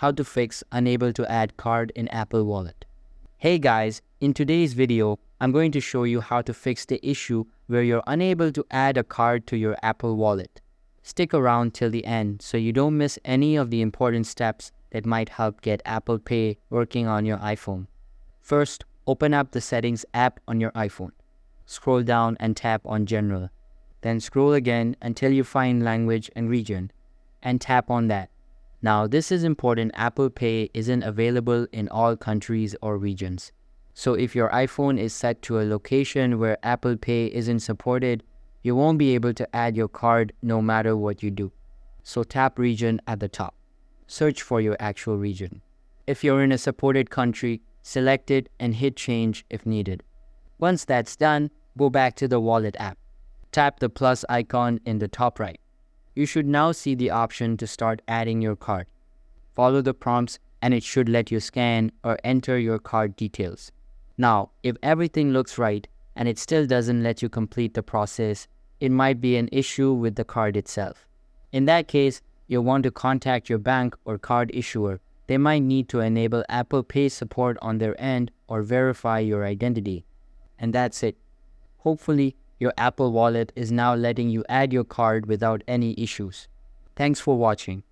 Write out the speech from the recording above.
how to fix unable to add card in Apple Wallet. Hey guys, in today's video, I'm going to show you how to fix the issue where you're unable to add a card to your Apple Wallet. Stick around till the end so you don't miss any of the important steps that might help get Apple Pay working on your iPhone. First, open up the Settings app on your iPhone. Scroll down and tap on General. Then scroll again until you find Language and Region, and tap on that. Now this is important, Apple Pay isn't available in all countries or regions. So if your iPhone is set to a location where Apple Pay isn't supported, you won't be able to add your card no matter what you do. So tap Region at the top. Search for your actual region. If you're in a supported country, select it and hit Change if needed. Once that's done, go back to the Wallet app. Tap the plus icon in the top right. You should now see the option to start adding your card. Follow the prompts and it should let you scan or enter your card details. Now, if everything looks right and it still doesn't let you complete the process, it might be an issue with the card itself. In that case, you'll want to contact your bank or card issuer. They might need to enable Apple Pay support on their end or verify your identity. And that's it. Hopefully, your Apple Wallet is now letting you add your card without any issues. Thanks for watching.